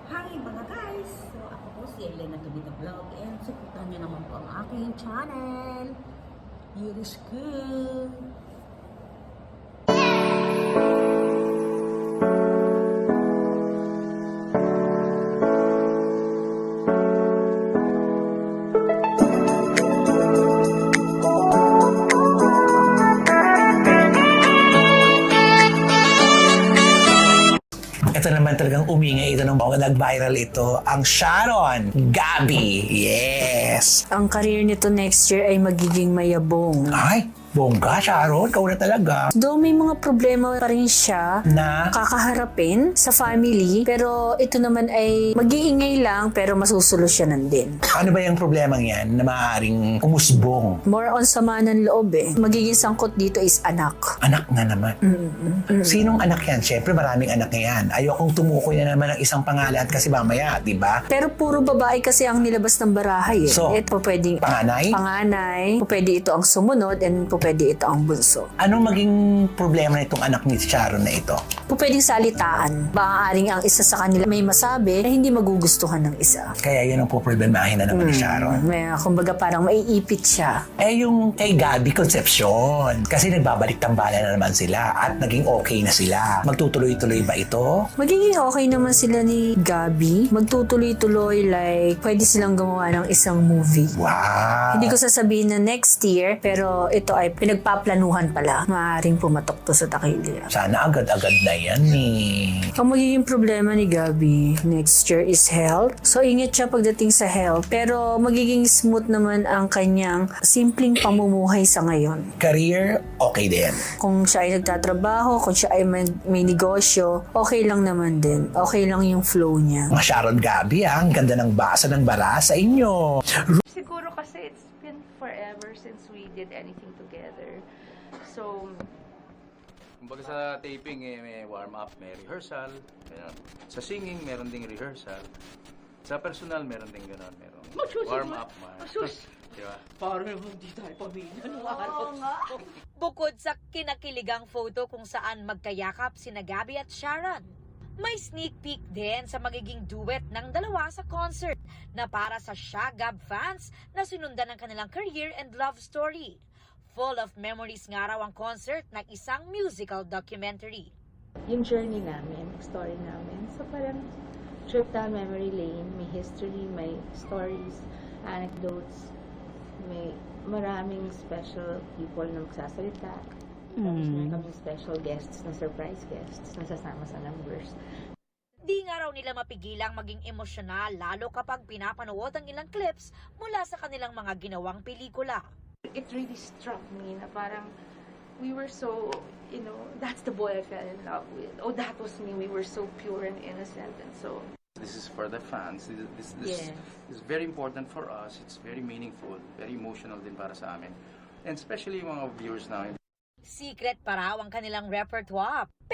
Hi mga guys! So ako po si Elena Tubita Vlog and supportan niyo naman po ang aking channel. Yuri's Cool! Ito naman talagang umingay ito ng nag-viral ito, ang Sharon Gabi. Yes! Ang career nito next year ay magiging mayabong. Ay, bongga, Sharon. Ikaw na talaga. Though may mga problema pa rin siya Na? kakaharapin sa family, pero ito naman ay mag-iingay lang pero masusolusyonan din. Ano ba yung problemang yan na maaaring umusbong? More on sama ng loob eh. Magiging sangkot dito is anak. Anak na naman. Sinong anak yan? Siyempre, maraming anak na yan. Ayokong tumukoy na naman ng isang pangalan kasi mamaya, di ba? Pero puro babae kasi ang nilabas ng barahay eh. So, ito pwedeng panganay? pwede ito ang sumunod, and pwede ito ang bunso. Anong maging problema nitong anak ni Sharon na ito? Pwedeng salitaan. Maaaring ang isa sa kanila may masabi na hindi magugustuhan ng isa. Kaya yun ang poproblemahin na naman ni Sharon. Kumbaga parang maiipit siya. Eh yung kay Gabi Concepcion. Kasi nagbabalik tambalan na naman sila at naging okay na sila. Magtutuloy-tuloy ba ito? Magiging okay naman sila ni Gabi. Magtutuloy-tuloy, like pwede silang gumawa ng isang movie. Wow! Hindi ko sasabihin na next year, pero ito ay pinagpaplanuhan pala. Maaaring pumatok to sa takilya. Sana agad-agad na yan eh. Ang magiging problema ni Gabi next year is health. So, ingat siya pagdating sa health. Pero magiging smooth naman ang kanyang simpleng pamumuhay sa ngayon. Career, okay din. Kung siya ay nagtatrabaho, kung siya ay may negosyo, okay lang naman din. Okay lang yung flow niya. Mga Sharon Gabi, ang ganda ng basa ng bara sa inyo. Siguro kasi it's been forever since we did anything together. So, Kumbaga sa taping, may warm-up, may rehearsal. Meron. Sa singing, meron ding rehearsal. Sa personal, meron ding gano'n. Meron warm-up. Diba? Parang hindi tayo pamilya. Bukod sa kinakiligang photo kung saan magkayakap sina Gabi at Sharon, may sneak peek din sa magiging duet ng dalawa sa concert na para sa Gab fans na sinundan ng kanilang career and love story. Full of memories nga raw ang concert ng isang musical documentary. yung journey namin, story namin. So, parang trip down memory lane, may history, may stories, anecdotes, may maraming special people na magsasalita. Tapos may kaming special guests na surprise guests na sasama sa numbers. Di nga raw nila mapigilang maging emosyonal lalo kapag pinapanood ang ilang clips mula sa kanilang mga ginawang pelikula. It really struck me na parang we were so, that's the boy I fell in love with. Oh, that was me. We were so pure and innocent and so. This is for the fans. This Yes. is very important for us. It's very meaningful, very emotional din para sa amin. And especially yung mga viewers namin. Secret pa raw ang kanilang repertoire.